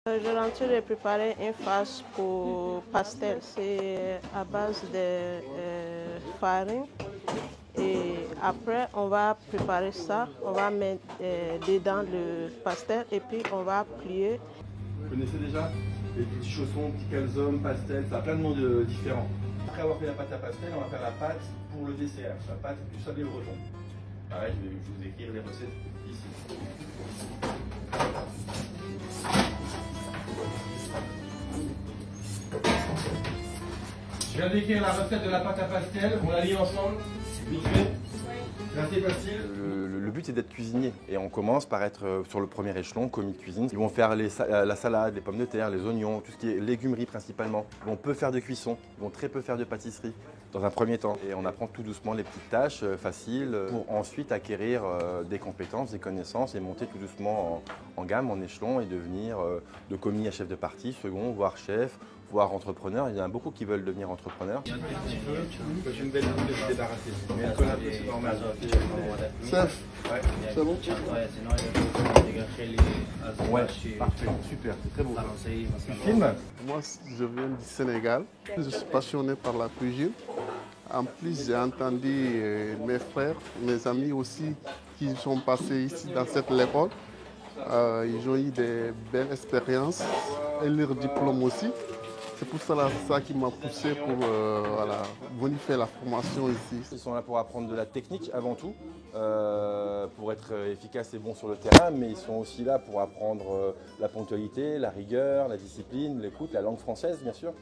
Je rentre de préparer une face pour pastel. C'est à base de farine. Et après, on va préparer ça. On va mettre dedans le pastel et puis on va plier. Vous connaissez déjà les petits chaussons, petits calzones, pastel, ça a plein de noms différents. Après avoir fait la pâte à pastel, on va faire la pâte pour le dessert. La pâte du sablé breton. Pareil, je vais vous écrire les recettes ici. Je viens d'écrire la recette de la pâte à pastel, on la lit ensemble, vite fait. C'est assez facile. Le but est d'être cuisinier et on commence par être sur le premier échelon, commis de cuisine. Ils vont faire la salade, les pommes de terre, les oignons, tout ce qui est légumerie principalement. Ils vont peu faire de cuisson, ils vont très peu faire de pâtisserie dans un premier temps. Et on apprend tout doucement les petites tâches faciles pour ensuite acquérir des compétences, des connaissances et monter tout doucement en gamme, en échelon et devenir de commis à chef de partie, second, voire chef, voire entrepreneur. Il y en a beaucoup qui veulent devenir entrepreneurs. Il y a un petit peu, quand une belle boule de se débarrasser. Mais un peu, c'est normal. Chef, Ouais. c'est bon? Ouais, parfait, super, c'est très beau. Tu filmes? Moi, je viens du Sénégal. Je suis passionné par la cuisine. En plus, j'ai entendu mes frères, mes amis aussi, qui sont passés ici dans cette école. Ils ont eu des belles expériences et leur diplôme aussi. C'est pour ça qui m'a poussé pour venir faire la formation ici. Ils sont là pour apprendre de la technique avant tout, pour être efficaces et bons sur le terrain, mais ils sont aussi là pour apprendre la ponctualité, la rigueur, la discipline, l'écoute, la langue française bien sûr,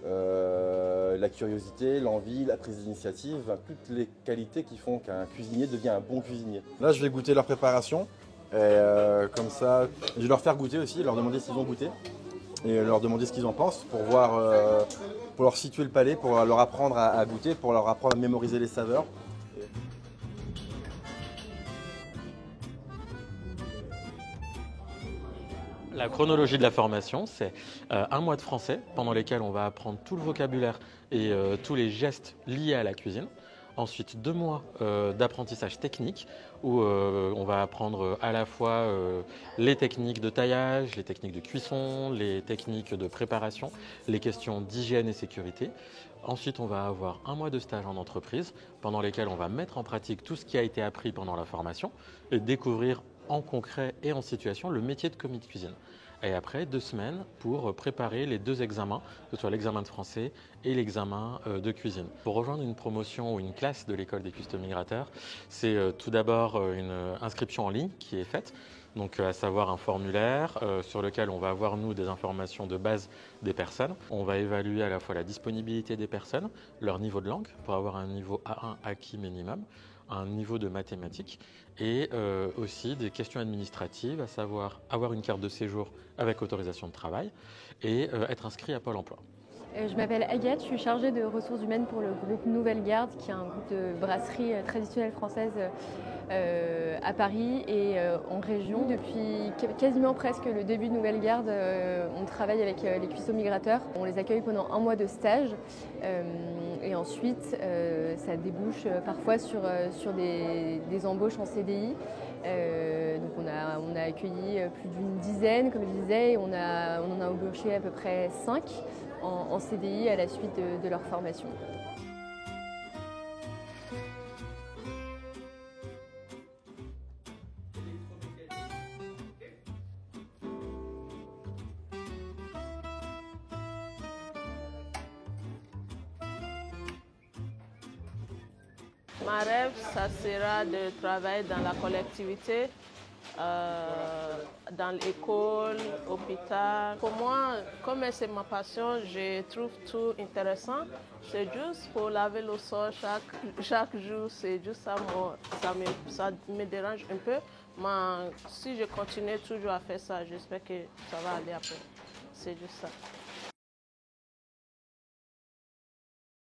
la curiosité, l'envie, la prise d'initiative, toutes les qualités qui font qu'un cuisinier devient un bon cuisinier. Là je vais goûter leur préparation, et comme ça, je vais leur faire goûter aussi, leur demander s'ils ont goûté. Et leur demander ce qu'ils en pensent pour voir, pour leur situer le palais, pour leur apprendre à goûter, pour leur apprendre à mémoriser les saveurs. La chronologie de la formation, c'est un mois de français pendant lesquels on va apprendre tout le vocabulaire et tous les gestes liés à la cuisine. Ensuite, 2 mois d'apprentissage technique où on va apprendre à la fois les techniques de taillage, les techniques de cuisson, les techniques de préparation, les questions d'hygiène et sécurité. Ensuite, on va avoir 1 mois de stage en entreprise pendant lesquels on va mettre en pratique tout ce qui a été appris pendant la formation et découvrir en concret et en situation le métier de commis de cuisine. Et après 2 semaines pour préparer les 2 examens, que ce soit l'examen de français et l'examen de cuisine. Pour rejoindre une promotion ou une classe de l'école des cuistots migrateurs, c'est tout d'abord une inscription en ligne qui est faite, donc à savoir un formulaire sur lequel on va avoir nous des informations de base des personnes. On va évaluer à la fois la disponibilité des personnes, leur niveau de langue pour avoir un niveau A1 acquis minimum, un niveau de mathématiques et aussi des questions administratives, à savoir avoir une carte de séjour avec autorisation de travail et être inscrit à Pôle emploi. Je m'appelle Agathe, je suis chargée de ressources humaines pour le groupe Nouvelle Garde, qui est un groupe de brasserie traditionnelle française à Paris et en région. Depuis quasiment presque le début de Nouvelle Garde, on travaille avec les cuistots migrateurs. On les accueille pendant 1 mois de stage et ensuite ça débouche parfois sur des embauches en CDI. Donc on a accueilli plus d'une dizaine, comme je disais, et on en a embauché à peu près 5 en CDI à la suite de leur formation. Ma rêve, ça sera de travailler dans la collectivité, dans l'école, l'hôpital. Pour moi, comme c'est ma passion, je trouve tout intéressant. C'est juste pour laver le sol chaque jour, c'est juste ça, ça me dérange un peu. Mais si je continue toujours à faire ça, j'espère que ça va aller après. C'est juste ça.